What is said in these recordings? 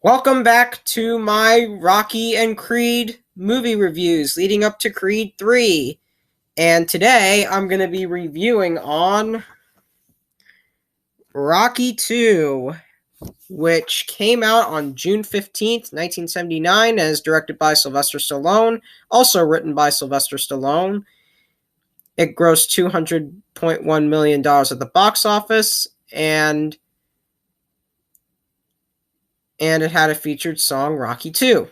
Welcome back to my Rocky and Creed movie reviews leading up to Creed 3. And today I'm going to be reviewing on Rocky 2, which came out on June 15th, 1979, as directed by Sylvester Stallone, also written by Sylvester Stallone. It grossed $200.1 million at the box office, and it had a featured song, Rocky 2.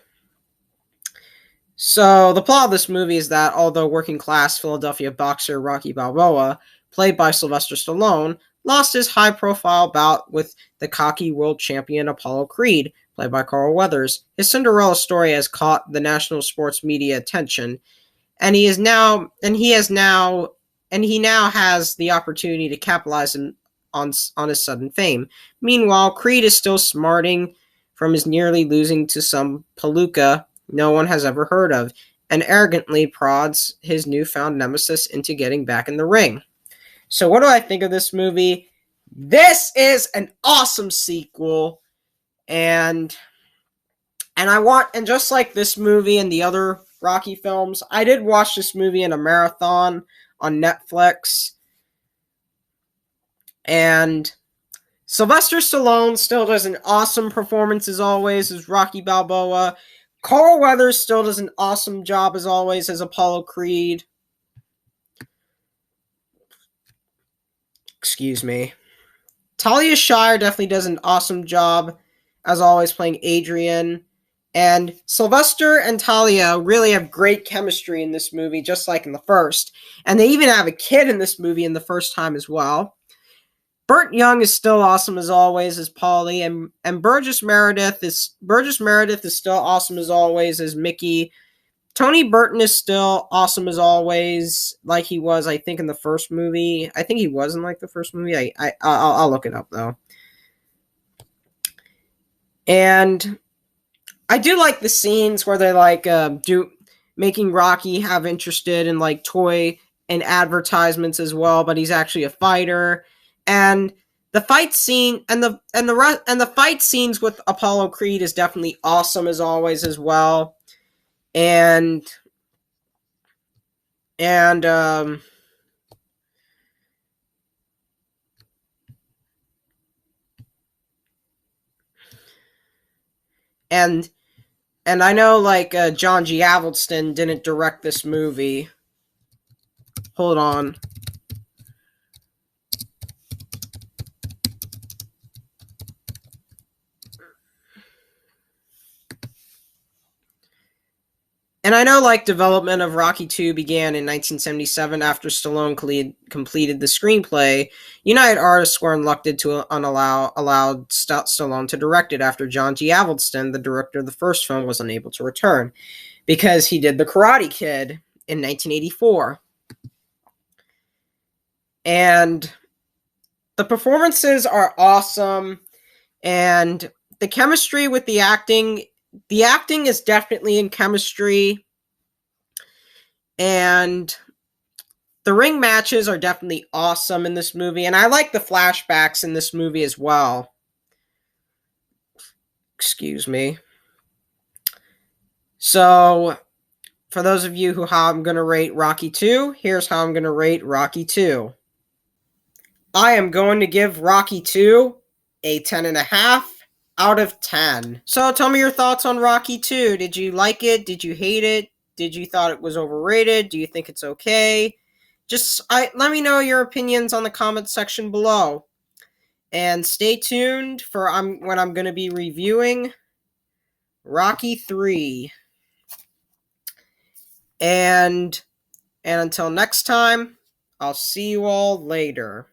So, the plot of this movie is that although working class Philadelphia boxer Rocky Balboa, played by Sylvester Stallone, lost his high profile bout with the cocky world champion Apollo Creed, played by Carl Weathers, his Cinderella story has caught the national sports media attention, and he now has the opportunity to capitalize on his sudden fame. Meanwhile, Creed is still smarting from his nearly losing to some palooka no one has ever heard of, and arrogantly prods his newfound nemesis into getting back in the ring. So what do I think of this movie? This is an awesome sequel, and just like this movie and the other Rocky films, I did watch this movie in a marathon on Netflix, and Sylvester Stallone still does an awesome performance as always as Rocky Balboa. Carl Weathers still does an awesome job as always as Apollo Creed. Excuse me. Talia Shire definitely does an awesome job as always playing Adrian. And Sylvester and Talia really have great chemistry in this movie, just like in the first. And they even have a kid in this movie in the first time as well. Burt Young is still awesome as always as Paulie, and Burgess Meredith is still awesome as always as Mickey. Tony Burton is still awesome as always, like he was, I think, in the first movie. I think he was in like the first movie. I'll look it up though. And I do like the scenes where they making Rocky have interested in like toy and advertisements as well, but he's actually a fighter. And the fight scene and the fight scenes with Apollo Creed is definitely awesome as always as well. And and and and I know like John G. Avildsen didn't direct this movie. Hold on. And I know like development of Rocky 2 began in 1977 after Stallone completed the screenplay. United Artists were reluctant to allowed Stallone to direct it after John G. Avildsen, the director of the first film, was unable to return because he did The Karate Kid in 1984. And the performances are awesome, and the chemistry with the acting is definitely in chemistry, and the ring matches are definitely awesome in this movie, and I like the flashbacks in this movie as well. Excuse me. So, for those of you how I'm going to rate Rocky 2, here's how I'm going to rate Rocky 2. I am going to give Rocky 2 a 10.5 out of 10. So tell me your thoughts on Rocky 2. Did you like it? Did you hate it? Did you thought it was overrated? Do you think it's okay? Let me know your opinions on the comment section below. And stay tuned for when I'm going to be reviewing Rocky 3. And until next time, I'll see you all later.